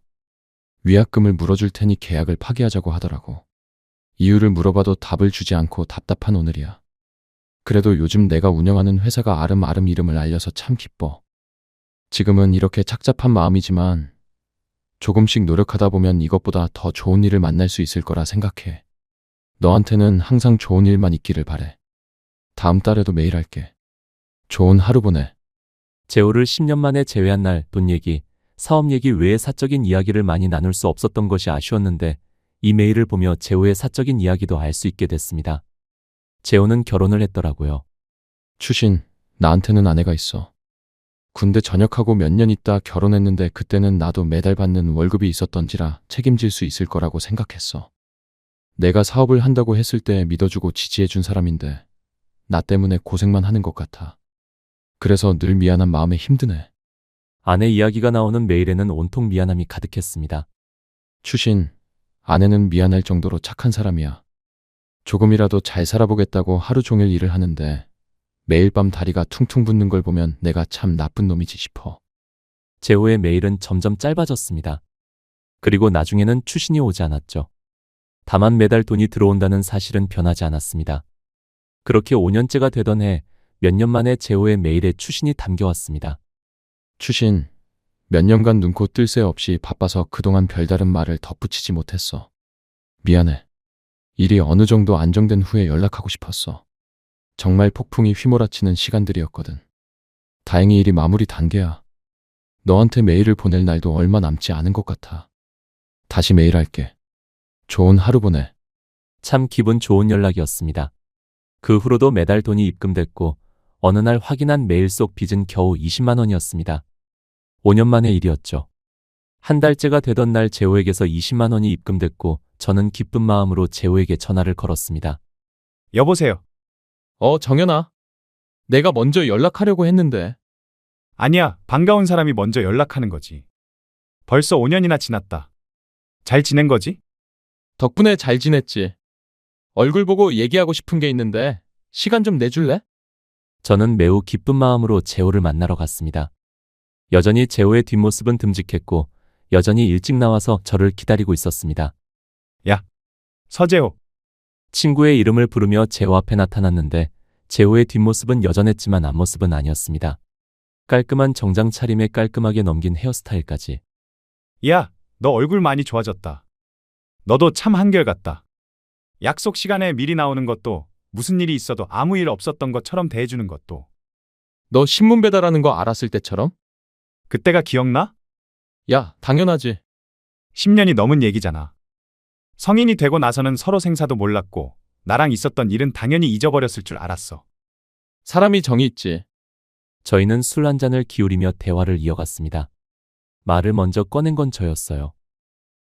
위약금을 물어줄 테니 계약을 파기하자고 하더라고. 이유를 물어봐도 답을 주지 않고 답답한 오늘이야. 그래도 요즘 내가 운영하는 회사가 아름아름 이름을 알려서 참 기뻐. 지금은 이렇게 착잡한 마음이지만 조금씩 노력하다 보면 이것보다 더 좋은 일을 만날 수 있을 거라 생각해. 너한테는 항상 좋은 일만 있기를 바래. 다음 달에도 메일 할게. 좋은 하루 보내. 재호를 10년 만에 재회한 날 돈 얘기, 사업 얘기 외에 사적인 이야기를 많이 나눌 수 없었던 것이 아쉬웠는데 이 메일을 보며 재호의 사적인 이야기도 알 수 있게 됐습니다. 재호는 결혼을 했더라고요. 추신, 나한테는 아내가 있어. 군대 전역하고 몇 년 있다 결혼했는데 그때는 나도 매달 받는 월급이 있었던지라 책임질 수 있을 거라고 생각했어. 내가 사업을 한다고 했을 때 믿어주고 지지해준 사람인데 나 때문에 고생만 하는 것 같아. 그래서 늘 미안한 마음에 힘드네. 아내 이야기가 나오는 메일에는 온통 미안함이 가득했습니다. 추신, 아내는 미안할 정도로 착한 사람이야. 조금이라도 잘 살아보겠다고 하루 종일 일을 하는데 매일 밤 다리가 퉁퉁 붓는 걸 보면 내가 참 나쁜 놈이지 싶어. 재호의 메일은 점점 짧아졌습니다. 그리고 나중에는 추신이 오지 않았죠. 다만 매달 돈이 들어온다는 사실은 변하지 않았습니다. 그렇게 5년째가 되던 해 몇 년 만에 재호의 메일에 추신이 담겨왔습니다. 추신, 몇 년간 눈코 뜰 새 없이 바빠서 그동안 별다른 말을 덧붙이지 못했어. 미안해. 일이 어느 정도 안정된 후에 연락하고 싶었어. 정말 폭풍이 휘몰아치는 시간들이었거든. 다행히 일이 마무리 단계야. 너한테 메일을 보낼 날도 얼마 남지 않은 것 같아. 다시 메일할게. 좋은 하루 보내. 참 기분 좋은 연락이었습니다. 그 후로도 매달 돈이 입금됐고 어느 날 확인한 메일 속 빚은 겨우 20만 원이었습니다. 5년 만의 일이었죠. 한 달째가 되던 날 재호에게서 20만 원이 입금됐고 저는 기쁜 마음으로 재호에게 전화를 걸었습니다. 여보세요. 정연아. 내가 먼저 연락하려고 했는데. 아니야, 반가운 사람이 먼저 연락하는 거지. 벌써 5년이나 지났다. 잘 지낸 거지? 덕분에 잘 지냈지. 얼굴 보고 얘기하고 싶은 게 있는데 시간 좀 내줄래? 저는 매우 기쁜 마음으로 재호를 만나러 갔습니다. 여전히 재호의 뒷모습은 듬직했고 여전히 일찍 나와서 저를 기다리고 있었습니다. 야, 서재호. 친구의 이름을 부르며 재호 앞에 나타났는데 재호의 뒷모습은 여전했지만 앞모습은 아니었습니다. 깔끔한 정장 차림에 깔끔하게 넘긴 헤어스타일까지. 야, 너 얼굴 많이 좋아졌다. 너도 참 한결같다. 약속 시간에 미리 나오는 것도 무슨 일이 있어도 아무 일 없었던 것처럼 대해주는 것도. 너 신문 배달하는 거 알았을 때처럼? 그때가 기억나? 야, 당연하지. 10년이 넘은 얘기잖아. 성인이 되고 나서는 서로 생사도 몰랐고 나랑 있었던 일은 당연히 잊어버렸을 줄 알았어. 사람이 정이 있지. 저희는 술 한 잔을 기울이며 대화를 이어갔습니다. 말을 먼저 꺼낸 건 저였어요.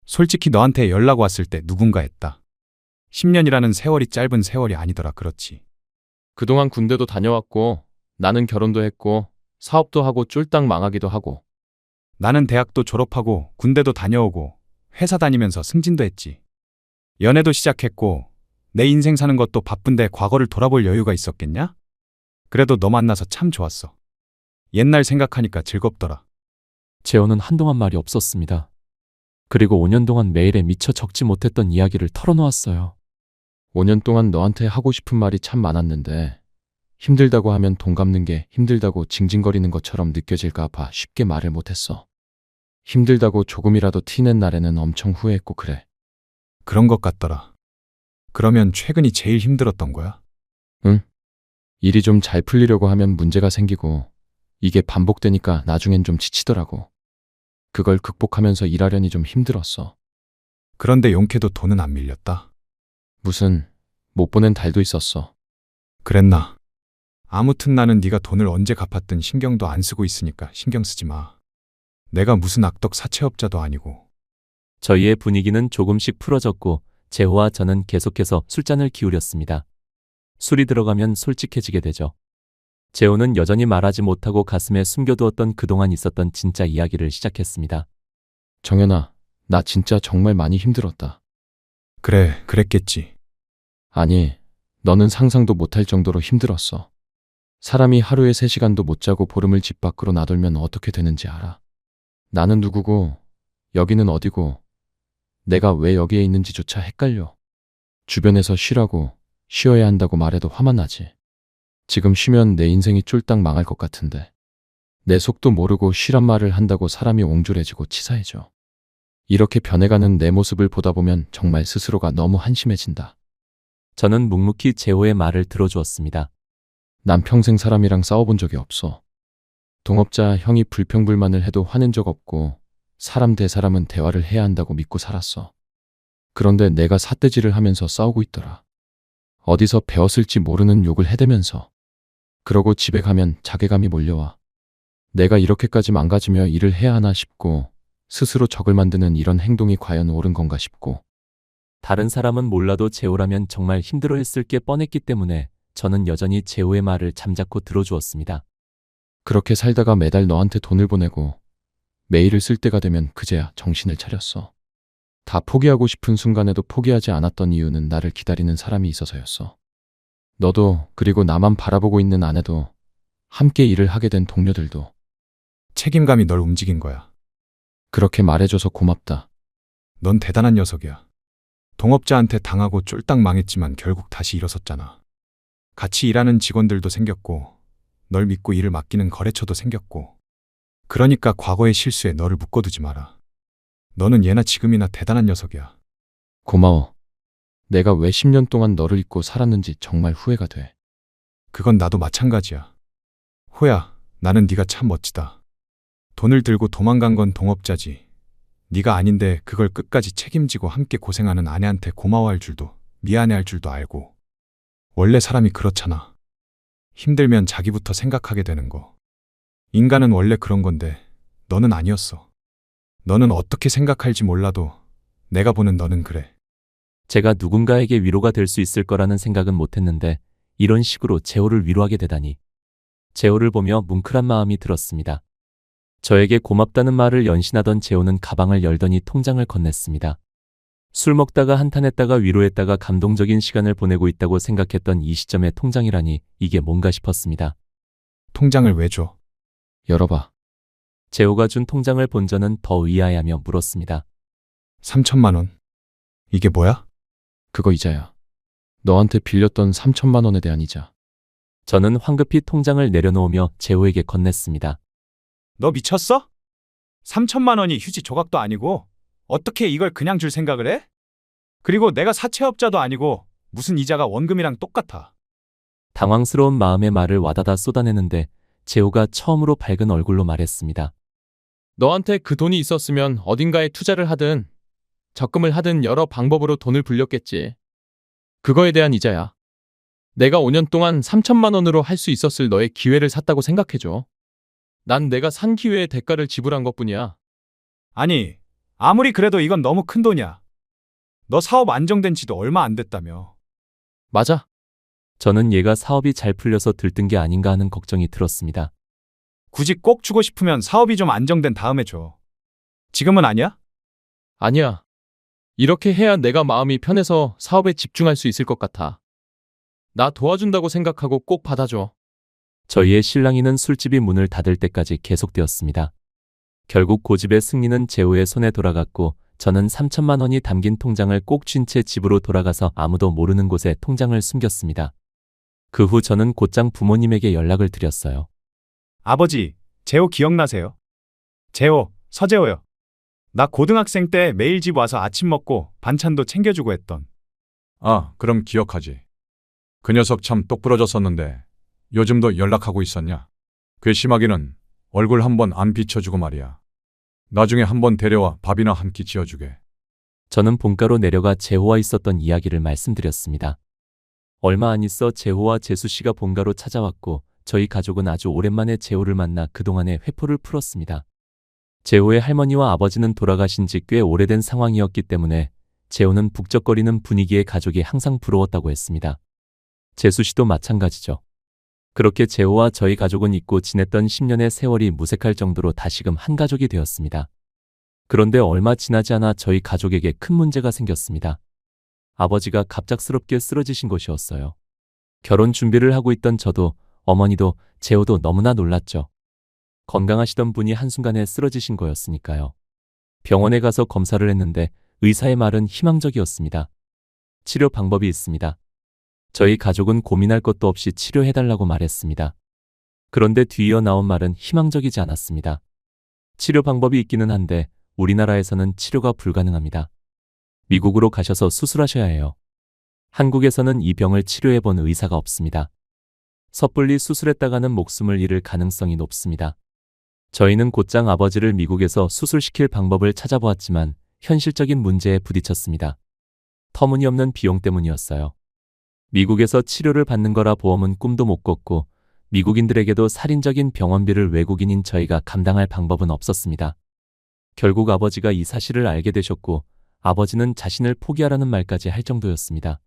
솔직히 너한테 연락 왔을 때 누군가 했다. 10년이라는 세월이 짧은 세월이 아니더라 그렇지. 그동안 군대도 다녀왔고 나는 결혼도 했고 사업도 하고 쫄딱 망하기도 하고. 나는 대학도 졸업하고 군대도 다녀오고 회사 다니면서 승진도 했지. 연애도 시작했고 내 인생 사는 것도 바쁜데 과거를 돌아볼 여유가 있었겠냐? 그래도 너 만나서 참 좋았어. 옛날 생각하니까 즐겁더라. 재호는 한동안 말이 없었습니다. 그리고 5년 동안 메일에 미처 적지 못했던 이야기를 털어놓았어요. 5년 동안 너한테 하고 싶은 말이 참 많았는데 힘들다고 하면 돈 갚는 게 힘들다고 징징거리는 것처럼 느껴질까 봐 쉽게 말을 못했어. 힘들다고 조금이라도 티낸 날에는 엄청 후회했고 그래. 그런 것 같더라. 그러면 최근이 제일 힘들었던 거야? 일이 좀 잘 풀리려고 하면 문제가 생기고 이게 반복되니까 나중엔 좀 지치더라고. 그걸 극복하면서 일하려니 좀 힘들었어. 그런데 용케도 돈은 안 밀렸다. 무슨 못 보낸 달도 있었어. 그랬나? 아무튼 나는 네가 돈을 언제 갚았든 신경도 안 쓰고 있으니까 신경 쓰지 마. 내가 무슨 악덕 사채업자도 아니고. 저희의 분위기는 조금씩 풀어졌고 재호와 저는 계속해서 술잔을 기울였습니다. 술이 들어가면 솔직해지게 되죠. 재호는 여전히 말하지 못하고 가슴에 숨겨두었던 그동안 있었던 진짜 이야기를 시작했습니다. 정연아, 나 진짜 정말 많이 힘들었다. 그래, 그랬겠지. 아니, 너는 상상도 못할 정도로 힘들었어. 사람이 하루에 3시간도 못 자고 보름을 집 밖으로 나돌면 어떻게 되는지 알아. 나는 누구고 여기는 어디고 내가 왜 여기에 있는지조차 헷갈려. 주변에서 쉬라고 쉬어야 한다고 말해도 화만 나지. 지금 쉬면 내 인생이 쫄딱 망할 것 같은데 내 속도 모르고 쉬란 말을 한다고 사람이 옹졸해지고 치사해져. 이렇게 변해가는 내 모습을 보다 보면 정말 스스로가 너무 한심해진다. 저는 묵묵히 재호의 말을 들어주었습니다. 난 평생 사람이랑 싸워본 적이 없어. 동업자 형이 불평불만을 해도 화낸 적 없고 사람 대 사람은 대화를 해야 한다고 믿고 살았어. 그런데 내가 삿대질을 하면서 싸우고 있더라. 어디서 배웠을지 모르는 욕을 해대면서. 그러고 집에 가면 자괴감이 몰려와. 내가 이렇게까지 망가지며 일을 해야 하나 싶고 스스로 적을 만드는 이런 행동이 과연 옳은 건가 싶고. 다른 사람은 몰라도 재호라면 정말 힘들어했을 게 뻔했기 때문에 저는 여전히 재호의 말을 잠자코 들어주었습니다. 그렇게 살다가 매달 너한테 돈을 보내고 메일을 쓸 때가 되면 그제야 정신을 차렸어. 다 포기하고 싶은 순간에도 포기하지 않았던 이유는 나를 기다리는 사람이 있어서였어. 너도 그리고 나만 바라보고 있는 아내도 함께 일을 하게 된 동료들도. 책임감이 널 움직인 거야. 그렇게 말해줘서 고맙다. 넌 대단한 녀석이야. 동업자한테 당하고 쫄딱 망했지만 결국 다시 일어섰잖아. 같이 일하는 직원들도 생겼고 널 믿고 일을 맡기는 거래처도 생겼고. 그러니까 과거의 실수에 너를 묶어두지 마라. 너는 예나 지금이나 대단한 녀석이야. 고마워. 내가 왜 10년 동안 너를 잊고 살았는지 정말 후회가 돼. 그건 나도 마찬가지야. 호야, 나는 네가 참 멋지다. 돈을 들고 도망간 건 동업자지. 네가 아닌데 그걸 끝까지 책임지고 함께 고생하는 아내한테 고마워할 줄도 미안해할 줄도 알고. 원래 사람이 그렇잖아. 힘들면 자기부터 생각하게 되는 거. 인간은 원래 그런 건데 너는 아니었어. 너는 어떻게 생각할지 몰라도 내가 보는 너는 그래. 제가 누군가에게 위로가 될 수 있을 거라는 생각은 못했는데 이런 식으로 재호를 위로하게 되다니. 재호를 보며 뭉클한 마음이 들었습니다. 저에게 고맙다는 말을 연신하던 재호는 가방을 열더니 통장을 건넸습니다. 술 먹다가 한탄했다가 위로했다가 감동적인 시간을 보내고 있다고 생각했던 이 시점에 통장이라니 이게 뭔가 싶었습니다. 통장을 왜 줘? 열어봐. 재호가 준 통장을 본 저는 더 의아해하며 물었습니다. 3천만 원. 이게 뭐야? 그거 이자야. 너한테 빌렸던 3천만 원에 대한 이자. 저는 황급히 통장을 내려놓으며 재호에게 건넸습니다. 너 미쳤어? 3천만 원이 휴지 조각도 아니고 어떻게 이걸 그냥 줄 생각을 해? 그리고 내가 사채업자도 아니고 무슨 이자가 원금이랑 똑같아. 당황스러운 마음에 말을 와다다 쏟아내는데 재호가 처음으로 밝은 얼굴로 말했습니다. 너한테 그 돈이 있었으면 어딘가에 투자를 하든 적금을 하든 여러 방법으로 돈을 불렸겠지. 그거에 대한 이자야. 내가 5년 동안 3천만 원으로 할 수 있었을 너의 기회를 샀다고 생각해줘. 난 내가 산 기회의 대가를 지불한 것뿐이야. 아니, 아무리 그래도 이건 너무 큰 돈이야. 너 사업 안정된 지도 얼마 안 됐다며. 맞아. 저는 얘가 사업이 잘 풀려서 들뜬 게 아닌가 하는 걱정이 들었습니다. 굳이 꼭 주고 싶으면 사업이 좀 안정된 다음에 줘. 지금은 아니야? 아니야. 이렇게 해야 내가 마음이 편해서 사업에 집중할 수 있을 것 같아. 나 도와준다고 생각하고 꼭 받아줘. 저희의 실랑이는 술집이 문을 닫을 때까지 계속되었습니다. 결국 고집의 승리는 재호의 손에 돌아갔고 저는 3천만 원이 담긴 통장을 꼭 쥔 채 집으로 돌아가서 아무도 모르는 곳에 통장을 숨겼습니다. 그 후 저는 곧장 부모님에게 연락을 드렸어요. 아버지, 재호 기억나세요? 재호, 서재호요. 나 고등학생 때 매일 집 와서 아침 먹고 반찬도 챙겨주고 했던. 아, 그럼 기억하지. 그 녀석 참 똑부러졌었는데 요즘도 연락하고 있었냐? 괘씸하기는 얼굴 한번 안 비춰주고 말이야. 나중에 한번 데려와 밥이나 한 끼 지어주게. 저는 본가로 내려가 재호와 있었던 이야기를 말씀드렸습니다. 얼마 안 있어 재호와 재수 씨가 본가로 찾아왔고 저희 가족은 아주 오랜만에 재호를 만나 그동안의 회포를 풀었습니다. 재호의 할머니와 아버지는 돌아가신 지 꽤 오래된 상황이었기 때문에 재호는 북적거리는 분위기에 가족이 항상 부러웠다고 했습니다. 재수 씨도 마찬가지죠. 그렇게 재호와 저희 가족은 잊고 지냈던 10년의 세월이 무색할 정도로 다시금 한 가족이 되었습니다. 그런데 얼마 지나지 않아 저희 가족에게 큰 문제가 생겼습니다. 아버지가 갑작스럽게 쓰러지신 것이었어요. 결혼 준비를 하고 있던 저도 어머니도 재호도 너무나 놀랐죠. 건강하시던 분이 한순간에 쓰러지신 거였으니까요. 병원에 가서 검사를 했는데 의사의 말은 희망적이었습니다. 치료 방법이 있습니다. 저희 가족은 고민할 것도 없이 치료해달라고 말했습니다. 그런데 뒤이어 나온 말은 희망적이지 않았습니다. 치료 방법이 있기는 한데 우리나라에서는 치료가 불가능합니다. 미국으로 가셔서 수술하셔야 해요. 한국에서는 이 병을 치료해본 의사가 없습니다. 섣불리 수술했다가는 목숨을 잃을 가능성이 높습니다. 저희는 곧장 아버지를 미국에서 수술시킬 방법을 찾아보았지만 현실적인 문제에 부딪혔습니다. 터무니없는 비용 때문이었어요. 미국에서 치료를 받는 거라 보험은 꿈도 못 꿨고 미국인들에게도 살인적인 병원비를 외국인인 저희가 감당할 방법은 없었습니다. 결국 아버지가 이 사실을 알게 되셨고 아버지는 자신을 포기하라는 말까지 할 정도였습니다.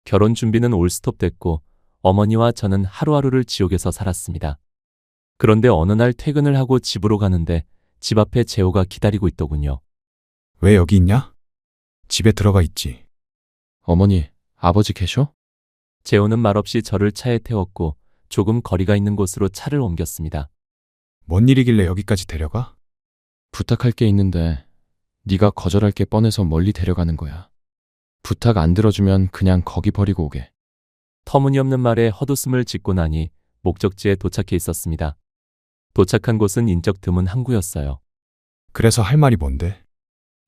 결혼 준비는 올스톱 됐고 어머니와 저는 하루하루를 지옥에서 살았습니다. 그런데 어느 날 퇴근을 하고 집으로 가는데 집 앞에 재호가 기다리고 있더군요. 왜 여기 있냐? 집에 들어가 있지. 어머니, 아버지 계셔? 재호는 말없이 저를 차에 태웠고 조금 거리가 있는 곳으로 차를 옮겼습니다. 뭔 일이길래 여기까지 데려가? 부탁할 게 있는데 네가 거절할 게 뻔해서 멀리 데려가는 거야. 부탁 안 들어주면 그냥 거기 버리고 오게. 터무니없는 말에 헛웃음을 짓고 나니 목적지에 도착해 있었습니다. 도착한 곳은 인적 드문 항구였어요. 그래서 할 말이 뭔데?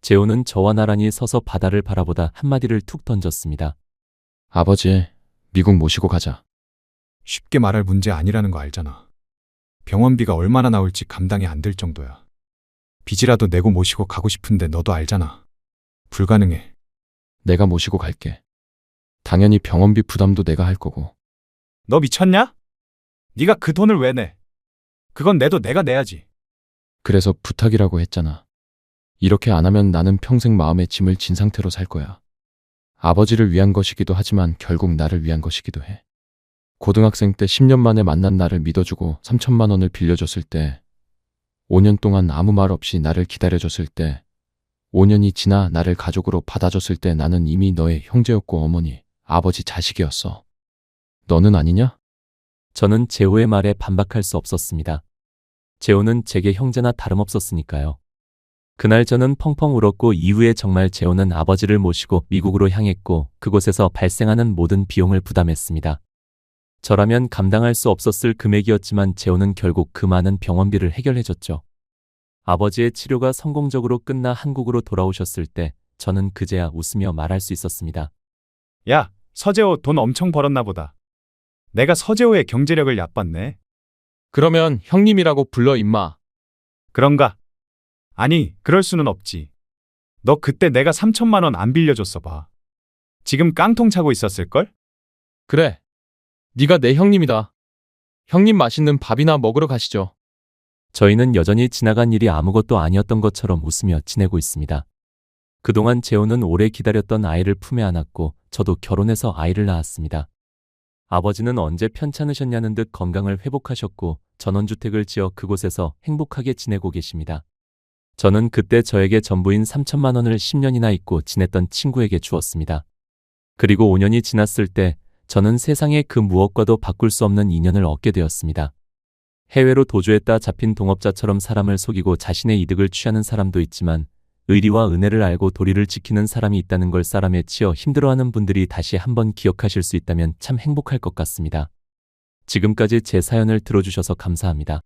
재호는 저와 나란히 서서 바다를 바라보다 한마디를 툭 던졌습니다. 아버지, 미국 모시고 가자. 쉽게 말할 문제 아니라는 거 알잖아. 병원비가 얼마나 나올지 감당이 안 될 정도야. 빚이라도 내고 모시고 가고 싶은데 너도 알잖아. 불가능해. 내가 모시고 갈게. 당연히 병원비 부담도 내가 할 거고. 너 미쳤냐? 네가 그 돈을 왜 내? 그건 내도 내가 내야지. 그래서 부탁이라고 했잖아. 이렇게 안 하면 나는 평생 마음의 짐을 진 상태로 살 거야. 아버지를 위한 것이기도 하지만 결국 나를 위한 것이기도 해. 고등학생 때 10년 만에 만난 나를 믿어주고 3천만 원을 빌려줬을 때, 5년 동안 아무 말 없이 나를 기다려줬을 때, 5년이 지나 나를 가족으로 받아줬을 때 나는 이미 너의 형제였고 어머니, 아버지 자식이었어. 너는 아니냐? 저는 재호의 말에 반박할 수 없었습니다. 재호는 제게 형제나 다름없었으니까요. 그날 저는 펑펑 울었고 이후에 정말 재호는 아버지를 모시고 미국으로 향했고 그곳에서 발생하는 모든 비용을 부담했습니다. 저라면 감당할 수 없었을 금액이었지만 재호는 결국 그 많은 병원비를 해결해줬죠. 아버지의 치료가 성공적으로 끝나 한국으로 돌아오셨을 때 저는 그제야 웃으며 말할 수 있었습니다. 야, 서재호 돈 엄청 벌었나 보다. 내가 서재호의 경제력을 얕봤네. 그러면 형님이라고 불러 임마. 그런가? 아니, 그럴 수는 없지. 너 그때 내가 3천만 원 안 빌려줬어 봐. 지금 깡통 차고 있었을걸? 그래. 네가 내 형님이다. 형님 맛있는 밥이나 먹으러 가시죠. 저희는 여전히 지나간 일이 아무것도 아니었던 것처럼 웃으며 지내고 있습니다. 그동안 재호는 오래 기다렸던 아이를 품에 안았고 저도 결혼해서 아이를 낳았습니다. 아버지는 언제 편찮으셨냐는 듯 건강을 회복하셨고 전원주택을 지어 그곳에서 행복하게 지내고 계십니다. 저는 그때 저에게 전부인 3천만 원을 10년이나 잊고 지냈던 친구에게 주었습니다. 그리고 5년이 지났을 때 저는 세상의 그 무엇과도 바꿀 수 없는 인연을 얻게 되었습니다. 해외로 도주했다 잡힌 동업자처럼 사람을 속이고 자신의 이득을 취하는 사람도 있지만 의리와 은혜를 알고 도리를 지키는 사람이 있다는 걸 쌀함에 치여 힘들어하는 분들이 다시 한번 기억하실 수 있다면 참 행복할 것 같습니다. 지금까지 제 사연을 들어주셔서 감사합니다.